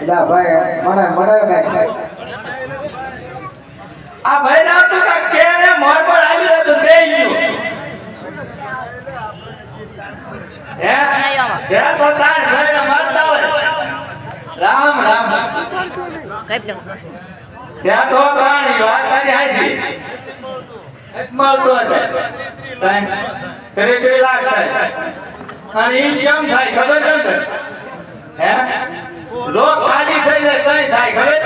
લા ભાઈ મને કઈ આ ભાઈ ના તો કેને મોર પર આવી તો બેહી ગયો હે જે તો તાણ ભાઈ ને મારતા હોય રામ રામ કઈ લો જે તો તાણી વાત તારી હાજી અજમલ તો તાણ 33 લાખ થાય અને ઈ કેમ થાય ખબર નથી હે જો ખાલી થઈ જાય તઈ થાય ખબર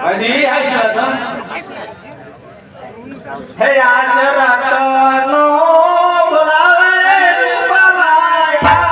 અધી આઈ ગયો હે આજ રાતનો બોલાવે રૂપલાયા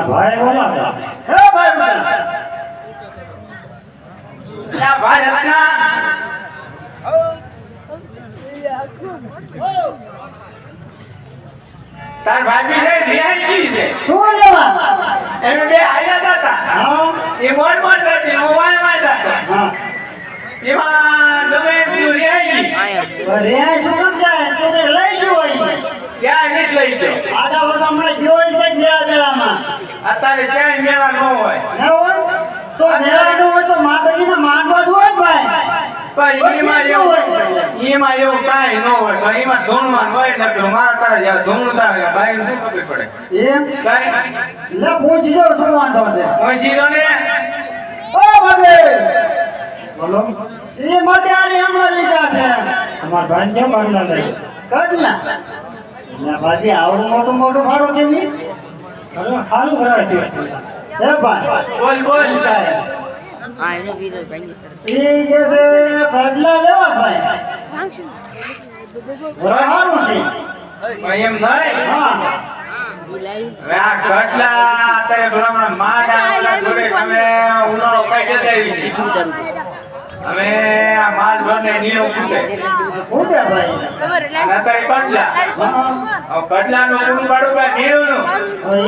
ભાઈ બોલા હે ભાઈ યા ભાઈ રત્ના તાર ભાભી છે રિયાઈ ગઈ છે શું લેવા એમે બે આયા હતા હા એ મોર જતી હું વાય જતા હા એમાં ગમે બીજું રિયાઈ રે શું કામ જાય તો લઈ ગયો હોય ક્યાં નીક લઈ ગયો આડા વર્ષ હમણાં ગયો હોય છે મેળા મેળામાં અત્યારે ક્યાંય મેળા ન હોય ન હોય તો મેળા ન હોય તો માતાજીને માનવા જ હોય ને ભાઈ પણ એમાં એવું કાંઈ ન હોય પણ એમાં ધૂણમાં હોય ને પેલું મારા તારા જેવા ધૂણું તારે ભાઈ શું ખબર પડે એમ કાંઈ લે પૂછી જો શું વાંધો છે પહોંચી દો ને ઓ બાબે બોલો શ્રી માટે આરે હમણાં લીધા છે અમાર ભાઈ કેમ બાંધલા લઈ કડલા ના ભાભી આવડું મોટું મોટું ભાડો કેવી અરે સારું કરાય છે હે ભાઈ બોલ બોલ હા એનો વિડિયો ભાઈ ઈ કે છે કડલા લેવા ભાઈ ફંક્શન સારું છે પણ એમ નહીં હા બોલાઈ હવે આ ઘટલા અત્યારે ભલામણા માડા જોડે તમે ઉનાળો કઈ જતા આવી સીધું ઉતારું હવે આ માલ ભરને નીરો ફૂટે ઉઠે ભાઈ ખબર અને અત્યારે કડલા હા હવે કડલાનું પૂરું પાડું કે નીરુંનું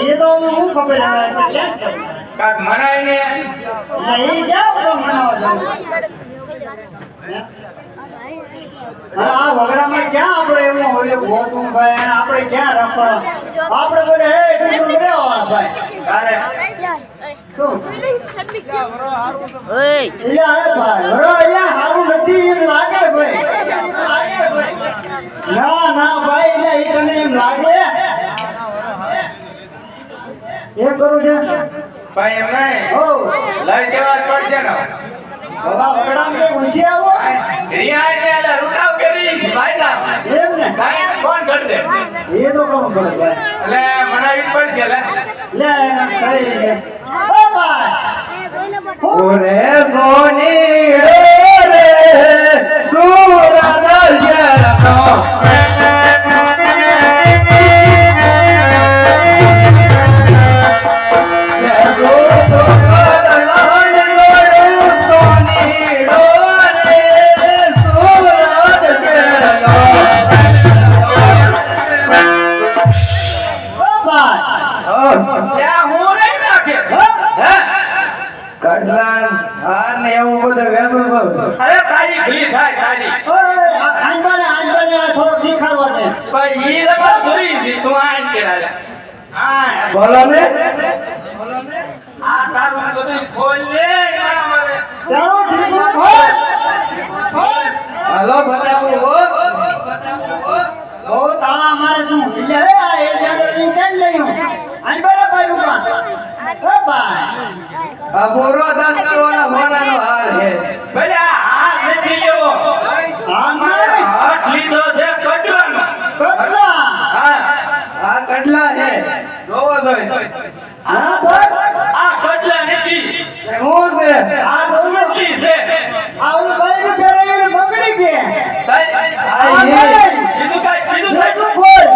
એ તો હું ખબર હવે તો ક્યાં કરું કાક મનાય ને એટલે એ જાવ તો મનાવા જાવ અરે આ વગડામાં ક્યાં આપણે એવું હોય ગોતું ભાઈ અને આપણે ક્યાં રખવા આપણે બધા હે ઠીક રહેવાળા ભાઈ તારે શું ઓય એટલે હે ભાઈ હરો અહીંયા હારું નથી એમ લાગે ભાઈ ના ના ભાઈ એટલે એ તને એમ લાગે એ કરું છે ભાઈ એમ નહીં ઓ લઈ દેવા જ પડશે ને બાબા વગડામાં કઈ ઘૂસી આવો રિયાય ને એટલે રૂટાવ કરી ભાઈ ના એમ ને કાંઈ કોણ કરી દે એ તો કરવું પડે ભાઈ એટલે મનાવી પડશે લે લે એના કઈ લે ઓ ભાઈ ઓરે સોની રે સુરત શેરનો ઓ ભાઈ ત્યાં હું રહી નાખે હે કડલા આ ને એવું બધું વેચું છું અરે તારી ઘી થાય તારી ઓય આંબાને થોડો દેખાડવા દે પણ ઈ રબર જોઈ છે તું આન કેરા આ બોલો ને આ તારું બધું ખોલ લે મારા મારે ચાલો ઠીક હોય હાલો બતાવું હો ઓ તાળા મારે તું લે આ એ જાડો લઈ કેમ લઈયો આન બરાબર ઉભા ઓ ભાઈ આ પૂરો 10 કરોડના મોનાનો હાર છે ભલે આ હાથ નથી લેવો આમ નહીં હાથ લીધો છે કડવાનો કટલા હા આ કડલા છે જોવો જોઈ હા ભાઈ આ કડલા નથી એ હું છે આ દોનો ઉલટી છે આ ઓલી બાઈને પહેરાઈને પકડી દે આ આ એ નહીં. કીધું કાંઈ એટલું ખોલ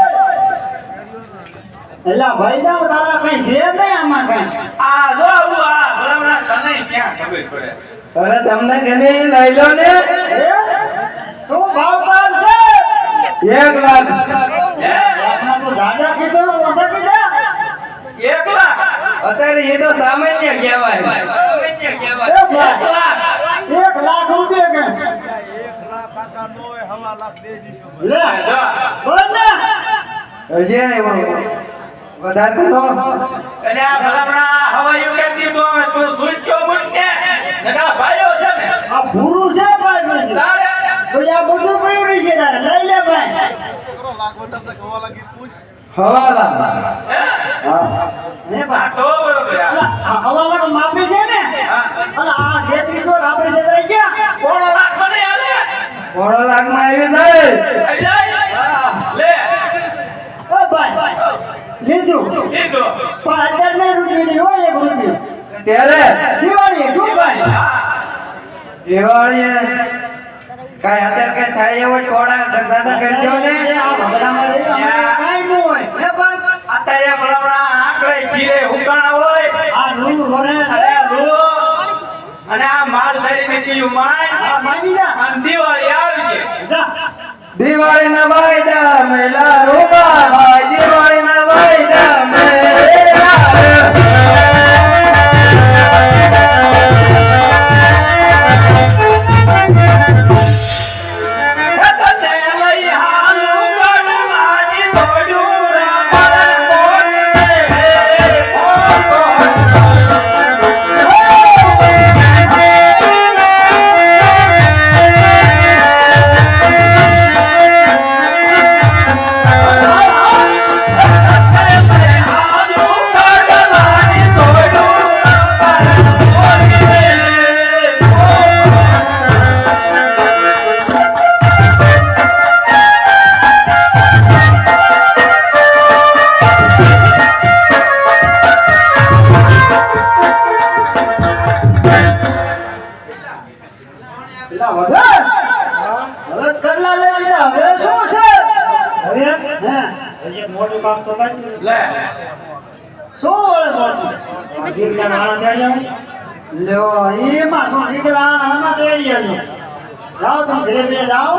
એલા ભાઈ ના તારા કઈ છે નહીં આમાં કઈ આ જો આવું આ ભલામણા તને ક્યાં ખબર પડે અરે તમને ગણી લઈ લો ને એ? શું ભાવ તાર છે 1 લાખ હે આપણા તો દાદા કીધો ઓછા કીધા એકલા અત્યારે એ તો સામાન્ય કહેવાય સામાન્ય એ કહેવાય ભાઈ 1 લાખ રૂપિયા કે લે બોલ ને હજી આવ્યો વધારે કરો અને આ ભલામણા હવાયું કેમ દીધું હવે તું સુઈટો મુટકે નકા ભાઈઓ છે ને આ ભૂરું છે ભાઈ પછી તારે પછી આ બધું પડ્યું રહી છે તારે લઈ લે ભાઈ હવાલા હે હા હે આ ભાઈ તો બરોબર યાર. અલા, આ હવાલા તો માપી છે ને હા. અલા આ છેતરી ગયો આપણે છેતરાઈ ગયા કોણ લાખ મને આલે 1 લાખમાં આવી જાય આવી જાય લે ઓ ભાઈ લીધું લીધું પણ અત્યારે નહીં રૂપિયો નહીં હોય 1 રૂપિયો ત્યારે દિવાળી શું ભાઈ દિવાળીએ કાંઈ અત્યારે કઈ થાય એવું થોડા ઝઘડા કરજો ને આ ભગડામાં રહી અમારે કાંઈ ન હોય હે ભાઈ અત્યારે ભલામણા આંકડે જીરે હુકાણા હોય આ રૂ ભરે અરે લો અને આ માલ ધરીને પીયું માન આ માની જા અને દિવાળી આવી છે જા દિવાળી ના વાયદા મેલા રૂપા ભાઈ દિવાળી ના વાયદા મેલા પેલા વધે હવે કડલા લઈ લીધા હવે શું છે હવે હે હજી મોટું કામ તો બાકી લે શું વળે બોલતું જીવના નાણા તેડી લ્યો એમાં શું નીકળા આમાં તેડી આવ્યો જાઓ તમે ઘરે ઘરે જાઓ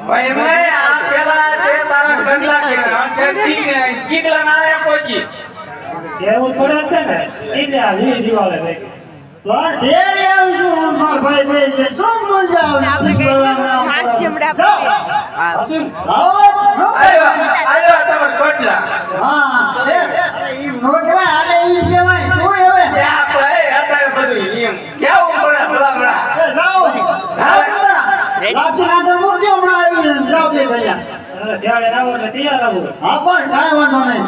ભાઈ મેં આ પેલા જે તારા કંડલા કે નામ કીગલા નાળે પહોંચી એવું પડે છે ને એટલે આ વી દિવાળે થઈ પણ તેડી આવીશું માર ભાઈ ભાઈ છે શું મજા આવે જાઓ અસુર આવો આવ્યો તમાર કંડલા હા ઈ નો કહેવાય આલે ઈ કહેવાય શું હવે આપણે અત્યારે બધું નિયમ કેવું પડે ભલામણા એ જાઓ લાપસી નાદર મૂકી હમણાં આવી જાઓ બે ભૈયા ત્યારે આવો એટલે તૈયાર આવું હા પણ કાંઈ વાંધો નહીં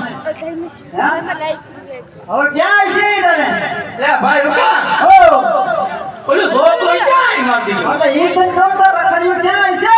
હા? હવે ક્યાં છે ઈ તને લે ભાઈ રૂપા ઓ ઓલું છોકરો ક્યાં ઈ માંગી એટલે ઈ તને ખબર રખડ્યું ક્યાં છે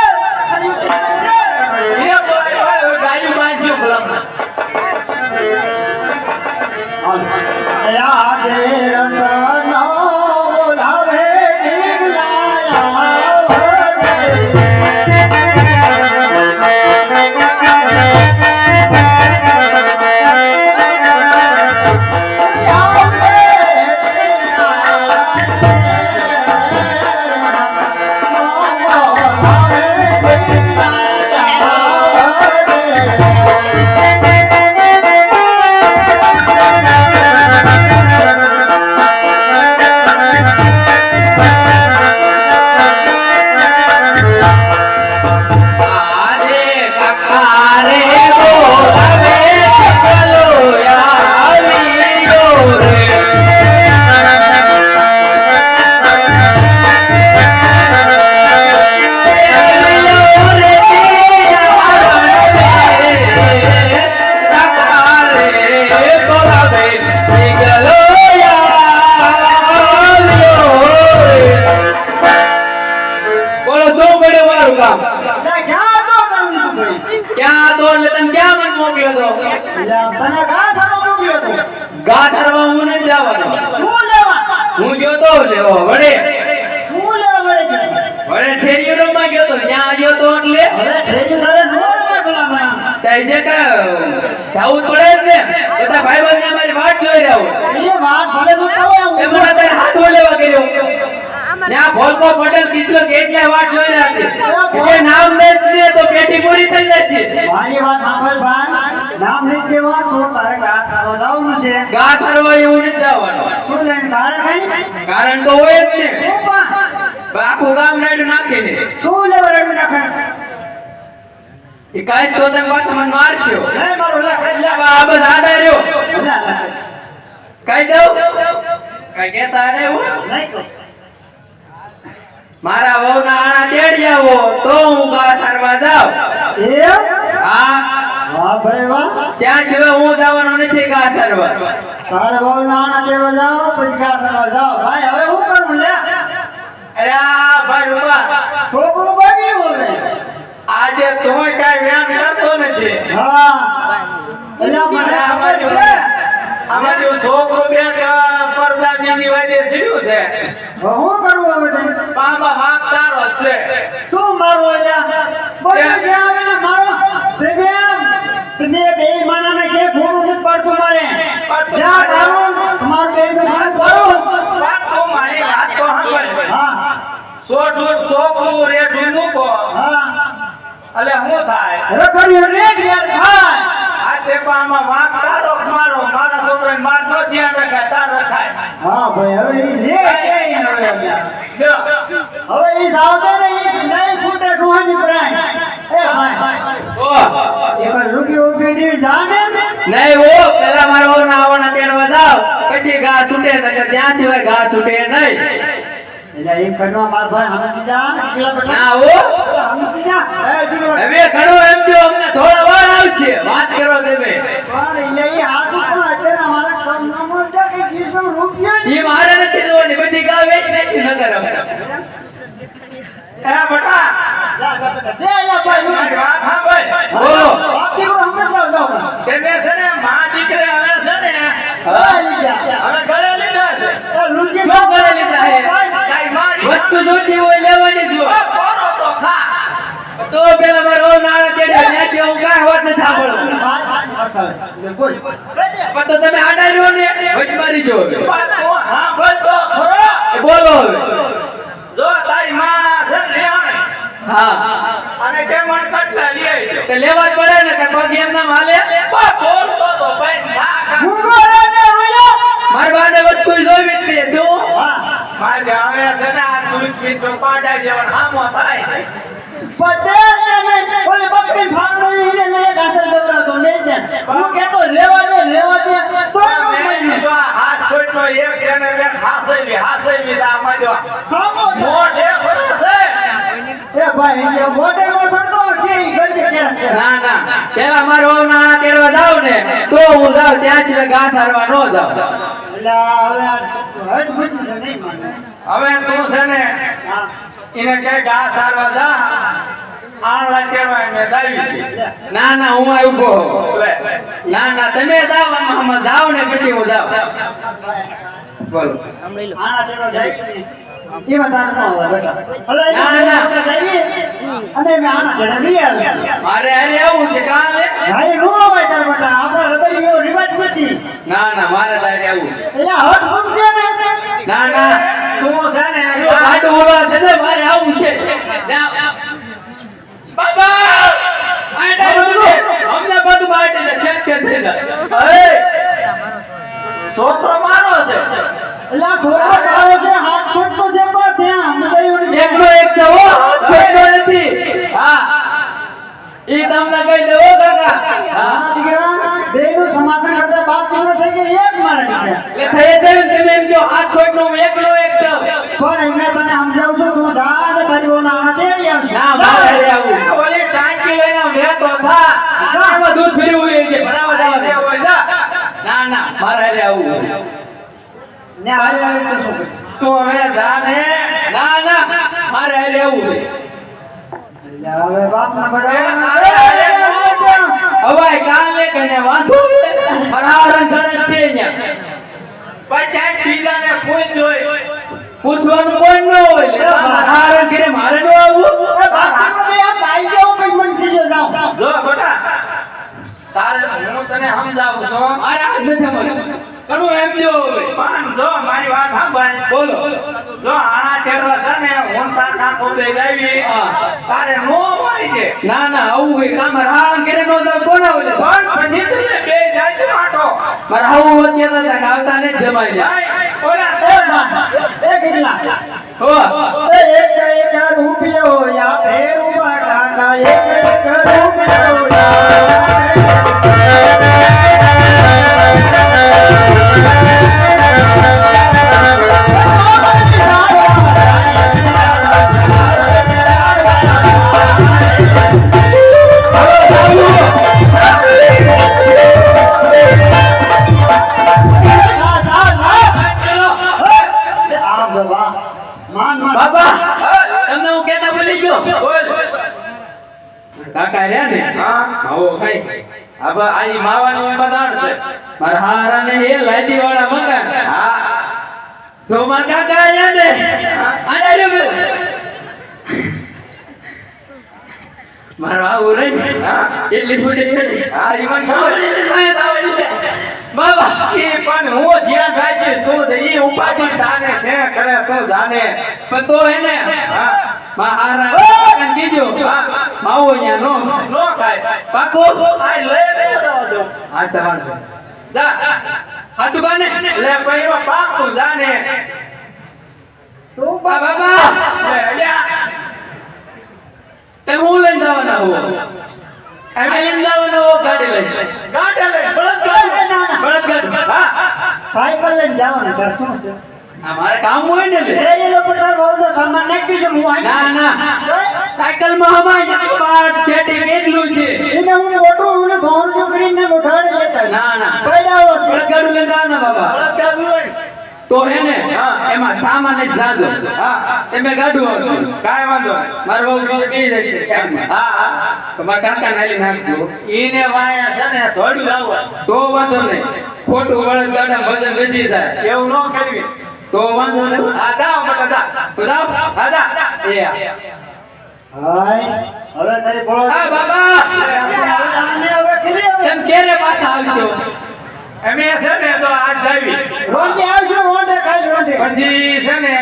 લેવો વડે શું લેવા મળે છે? વડે ઠેરીઓ માં ગયો તો ત્યાં ગયો તો એટલે હવે ઠેરી તારે નો રમાય પેલા મને. તાઈ જે કા જાવું પડે જ ને બધા ભાઈબંધ અમારી વાટ જોઈ રહ્યા હોય એ વાત ભલે તું કહો એવું. એમણે તારે હાથ લેવા કર્યો ત્યાં ભોલકો પટેલ કિશલો કેટલા વાટ જોઈ રહ્યા છે જે નામ લેશ ને તો પેટી પૂરી થઈ જશે મારી વાત સાંભળ ભાઈ. નામ નહીં દેવા તો તારે ઘાસ સારવા જવાનું છે. ઘાસ હરવા એવું નથી જવાનું શું લઈને કારણ કઈ? કારણ તો હોય જ ને શું પણ? આખું ગામ રાડ્યું નાખીને શું લેવા રેડું નાખે? એ કાંઈ તો તમે પાછા મને મારશો નહીં મારું લા કઈ લા. આ બસ આડા રહ્યો લા લા. કાઈ દઉં કાઈ કહેતા નહીં હું નહીં કહું. મારા વહુના આણા તેડી આવો તો હું ઘાસ હરવા જાઉં એમ? હા વાહ ભાઈ વાહ. ત્યાં સિવાય હું જવાનો નથી ઘાસ હરવા તારે બહુ નાના કેવા જાઓ પછી ઘાસ સારવા જાઓ. ભાઈ હવે શું કરું લે? અરે આ ભાઈ રૂપા છોકરું બન્યું હવે. આજે તું કઈ વ્યાયામ કરતો નથી હા એટલે મને ખબર છે. આમાં જો છોકરો બે પડદા બીજી વાજે સીડ્યું છે હવે શું કરવું હવે તે? બાબા વાંક તારો જ છે શું મારવું એટલે? બધું જે આવે ને મારો. તમે બે માણાને કે ફોન નથી પડતું મારે. જ્યાં તારું તમારું બેનું ફોન પડો. વાત તો મારી વાત તો સાંભળ હા છોકરું રેઠું મૂકો હા એટલે શું થાય રખડ્યું રેટ યાર થાય. આ તે આમાં વાંક તારો જ મારો મારા છોકરાને માર નો ધ્યાન રખાય તાર રખાય હા ભાઈ હવે ઈ લે ક્યાંય હવે અત્યારે. જો, હવે ઈ સાવધાન નહીં ફૂટે ડોહાની પ્રાણ. એ ભાઈ ઓહ એક રૂપિયો ઉભી દી જાને ને. નહીં હો પેલા મારા વહુના આવવાના તેડવા જાવ પછી ઘાસ છૂટે નકર ત્યાં સિવાય ઘાસ છૂટે નહીં એટલે એમ કરવા માર ભાઈ હમણાં જા એકલા બેઠા. ના હો હમણાં જા. એ દીકરો. હવે ઘણો એમ જો અમને થોડા વાર આવશે વાત કરો તમે પણ એટલે ઈ હાસુ પણ અત્યારે અમારા કમનામાં જા કે 200 રૂપિયા ની. એ મારે નથી જોવાની બધી ગાવ વેચ નાખી નગર અમે એ બટા જા જા બેટા. દે એલા ભાઈ મારી વાત સાંભળ બોલો. બાપ દીકરો હમણાં જાવ જાવ. તેને છે ને માં દીકરે હવે છે ને હા લઈ જા. હવે ગળે લીધા છે એ લુંગી શું ગળે લીધા હે? કાંઈ મારી વસ્તુ જોતી હોય લેવાની જ હોય પોરો તો ખા તો પેલા મારા વહુના આણા તેડવા ન્યાસી હું કાંઈ વાત નથી સાંભળતો બોલ. પણ તો તમે આડા રહ્યો ને વચમારી છો હવે. વાત તો સાંભળ તો ખરો બોલો હવે જો તારી માં છે ને લેવાણી હા અને કે મણ કટલા લઈ આવી તો લેવા જ પડે ને કે પગ એમ નામ હાલે બોલતો તો ભાઈ ના ખા મુગો રે ને રોયા. મારા બાને વસ્તુ જોઈ જ છે શું હા મારે હવે છે ને આ દૂધ પીતો પાડા જેવા હામો થાય પટેલ ને નહીં. ઓલી બકરી ફાડનો ઈને ને એક હાથે દેવરાતો લઈ જાય. હું કહેતો લેવા દે તો નો મળી. જો આ હાથ કોઈનો એક છે ને એક હાસેલી તો આમાં જો ખામો છે. મોઢે ખરો છે એ ભાઈ એ મોઢે નો સડતો કે ઈ ગરજે કેરા. ના ના પેલા મારા વહુના આણા તેડવા જાવ ને તો હું જાઉં ત્યાં સિવાય ઘાસ હારવા ન જાઉં એટલે હવે આ હટ બુટ છે નહીં માને. હવે તું છે ને હા એને કે ઘા સારવા જા આણલા કેવાય ને દાવી છે ના ના હું આ ઉભો હોઉં. લે ના ના તમે જાઓ આમાં જાઓ ને પછી હું જાઉં બોલો આમ લઈ લો આના તેડો જાય છે ને. એમાં તાર ન હોય બેટા. હલો ના, ના. અને મેં આના તેડે લઈ આવ્યા. મારે અરે આવું છે કાલે ભાઈ નો હોય તાર બેટા. આપણા રબરી એવો રિવાજ નથી. ના ના મારે તારે આવું એટલે હટ બુટ દે ને. ના ના તું છે ને જો ગાડું ઓલા છે ને મારે આવું છે બાબા આડા રોજો અમને બધું બાટે છે ખેત છે થેલા એ છોકરો મારો છે એટલે આ છોકરો તારો છે હાથ છોટકો છે પણ ત્યાં સમજાયું નથી. એકનો એક છે હો ખોટો નથી હા ઈ તમને કહી દો કાકા આના દીકરા બેયનું સમાધાન કરતા બાપ દીકરો થઈ ગયા એક મારા દીકરા. એટલે થઈ જાય તમે એમ કહો હાથ ખોટનો હું એકનો એક છું પણ અહીંયા તને સમજાવું છું તું જા ને તારી વહુના આના તેડી આવશે. ના મારે અરે આવું ઓલી ટાંકી લઈને વેતો થા આમાં દૂધ ભર્યું હોય છે ભરાવા જવા દે. હોય જા ના ના મારે અરે આવું ને હારે આવી તો શું કરે? તું હવે જા ને ના ના મારે અરે આવું એટલે હવે બાપના બધા હવાય કાલે કને વાંધો હરારણ સરસ છે અહીંયા પછી બીજાને પૂછ જોઈ પૂછવાનું કોઈ ન હોય એટલે તમારા હારા ઘરે મારે ન આવવું એ બાપુ બે આ કાઈ જેવો કઈ મન કીજો જાવ જો બેટા તારે હું તને સમજાવું છું મારે આ નથી મળે ઘણું એમ જો પણ જો મારી વાત સાંભળ બોલો જો આણા તેરવા છે ને હું તાર કાકો બે જાવી હા. તારે નો હોય છે ના ના આવું હોય તમારા હારા ઘરે નો જાવ કોણ આવે પણ પછી તમે બે જાય છે આટો મારા આવું હોત કહેતા હતા કે આવતા ને જ જમાઈ જાય ઓલા એ બા એ કેટલા હો એક રૂપિયો યા ફેર ઉભા કાકા એક રૂપિયો બાબા તમને હું કહેતા ભૂલી ગયો બોલ કાકા રહ્યા ને હા આવો ખાઈ હવે આ માવાનું બધાણ છે મારા હારા ને એ લાદી વાળા મકાન હા સોમા કાકા આયા ને આને રે મારો આવું રહી હા. એટલી ફૂટી હા ઈ મને ખબર બાબા ઈ પણ હું ધ્યાન રાખી તું ઈ ઉપાધિ તાને છે કરે તું જાને પણ તો એને હા મારા કાકા કીજો હા. માવો ન્યા નો નો ખાય પાકો આ લે લે દો આ તમારે જા હાચું કાને લે પૈરો પાકું જાને શું બાબા લે અલ્યા તે હું લઈને જવાના હો અમે લઈને જવાના હો ગાડી લઈને ગાડે લે બળદ બળદ ગાડી હા સાયકલ લઈને જવાનું તાર શું છે આ મારે કામ હોય ને લે એ લોકો તાર બહુ સામાન નાખી છે હું આઈ ના ના સાયકલ માં હમાય પાટ છેટી કેટલું છે એને હું ઓટો હું ધોરણ જો કરીને ઉઠાડી લેતા ના ના પડાવો છે બળદ ગાડું લઈને જવાના બાબા બળદ ગાડું લઈ તો હે ને હા. એમાં સામાન જ જાજો હા હા તમે ગાડું આવજો કાઈ વાંધો નહીં. મારો બહુ બહુ કહી જશે સાહેબમાં હા હા તો મારા કાકા નાલી નાખજો ઈને વાયા છે ને થોડું લાવવા તો વાંધો નહીં ખોટું બળદ ગાડા વજન વધી જાય એવું ન કરવી તો વાંધો નહીં હા જાઓ મત જા તો જાઓ હા જા એ હાય હવે તારી બોલો આ બાબા હવે કેલી હવે તેમ ક્યારે પાછા આવશો અમે છે ને તો આજ જાવી રોંડે આવશે રોંડે કાલ રોંડે પછી છે ને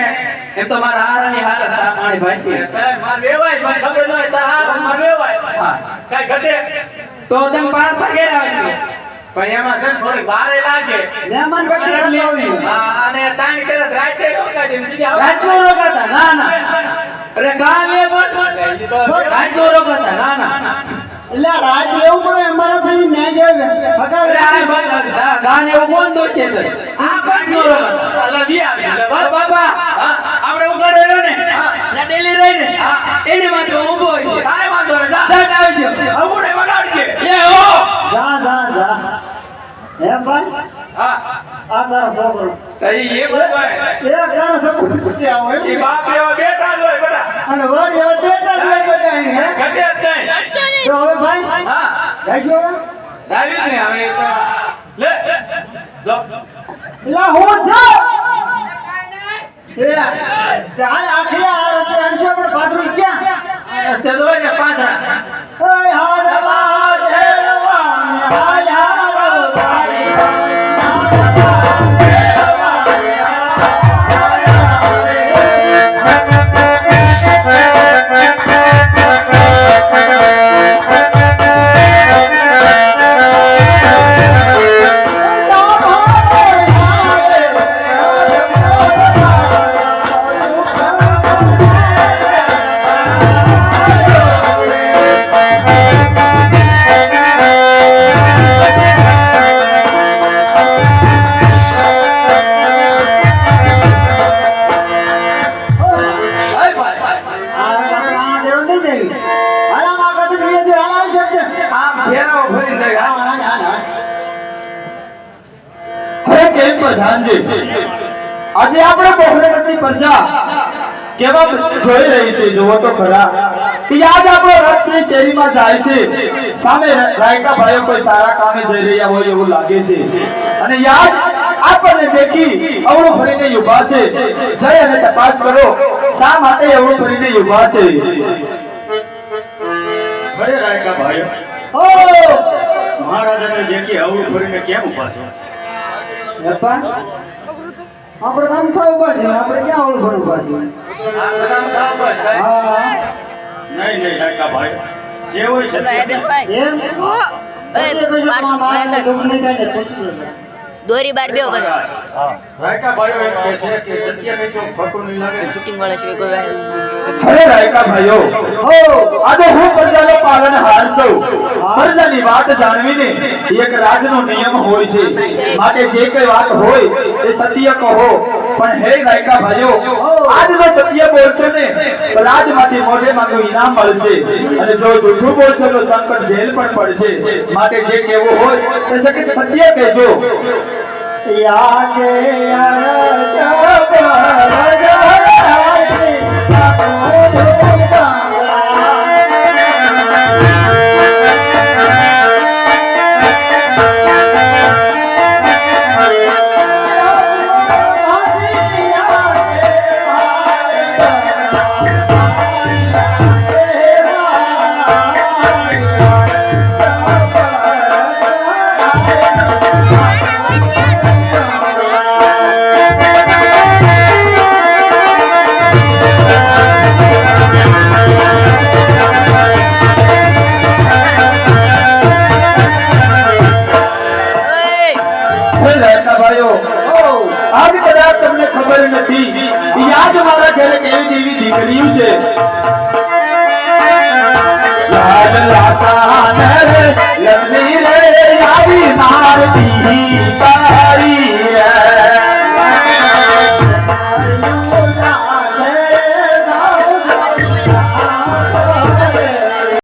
એમ તો મારા હારાની હારા સા પાણી ભાસી છે. માર વેવાય મને ખબર ન હોય તાર માર વેવાય હા કાઈ ઘટે તો તમે પાછા ક્યારે આવશો પણ એમાં છે ને થોડી વારે લાગે મહેમાન ગતિ કરતા હોય હા અને તાણ કરે તો રાતે રોકાડી બીજા રાજનો રોકાતા ના ના અરે કાલે પણ રાજનો રોકાતા ના ના એટલે રાત એવું પડે અમારા ભાઈ ને જાવે અરે આ બધા ગાન એવું કોણ દોષે છે આ રાજનો રોકાતા અલા વી આવી એટલે તો બસ બાબા આપણે ઉગાડે રહ્યો ને ના ડેલી રહી ને એની માટે ઊભો હોય છે કાઈ વાંધો નહીં જા ઝટ આવજો હમુડે વગાડજે એ હો જા જા જા હે ભાઈ હા આ તારો છોકરો તઈ એ બોલાય એક તારો સપોર્ટ પૂછી આવો ઈ બાપ એવા બેટા જ હોય બેટા અને વડ એવા ટેટા જ હોય બધા એને, હે ઘટે જ નહીં તો હવે ભાઈ હા જાઈશો દાવી જ ને હવે તો લે જો એટલે હું છો એ હાલ આખી આ રસ્તે હંસો પણ પાથરું ક્યાં રસ્તે તો હોય ને પાથરા ઓય હાડવા દેડવા ને હાલ હારો વારી હાય ભાઈ આ દેડો નહીં દેવી હાલ આમ આગળ ધીરે ધીરે હાલ હાલ જપ આમ ફેરાવો ફરી જાય હાલ હાલ હાલ હાલ હવે કેમ પ્રધાનજી આજે આપણે બહુરગતની પ્રજા કેવા જોઈ રહી છે જુઓ તો ખરા કે આજ આપણો રથ છે શેરીમાં જાય છે સામે રાયકા ભાઈઓ કોઈ સારા કામે જઈ રહ્યા હોય એવું લાગે છે અને યાદ આપણને દેખી અવળું ફરીને ઊભા છે જય અને તપાસ કરો શા માટે અવળું ફરીને ઊભા છે ખરે રાયકા ભાઈ ઓ મહારાજાને દેખી અવળું ફરીને કેમ ઉભા છે યપ્પા આપણે કામ થાવ પાછી આપણે ક્યાં ઓળખ ભરવું પાછી આ બધા કામ બસ હા નહીં રાયકા ભાઈ જે હોય છે તે એમ સત્ય કહેજો તમારા માને દુઃખ નહીં થાય ને પૂછજો દોરી બાર બેવ બધા રાયકા ભાઈઓ એમ કહે છે કે સત્ય કહેજો ખોટું નહીં લાગે શૂટિંગ વાળા સિવાય કોઈ વાર અરે રાયકા ભાઈઓ હો આજે હું પ્રજાનો પાલનહાર છું પ્રજાની વાત જાણવીને એક રાજનો નિયમ હોય છે માટે જે કઈ વાત હોય એ સત્ય કહો પણ હે રાયકા ભાઈઓ આજ જો સત્ય બોલશો ને તો રાજમાંથી મોઢે માંગું ઇનામ મળશે અને જો જૂઠું બોલશો તો સંકટ જેલ પણ પડશે માટે જે કહેવું હોય તે સત્ય કહેજો યાકે અરશ પર જાય આજ કદાચ તમને ખબર નથી આજ મારા ઘરે કેવી દેવી દીકરીઓ છે લાલ લાસાન રે લક્ષ્મી રે આવી મારતી તાર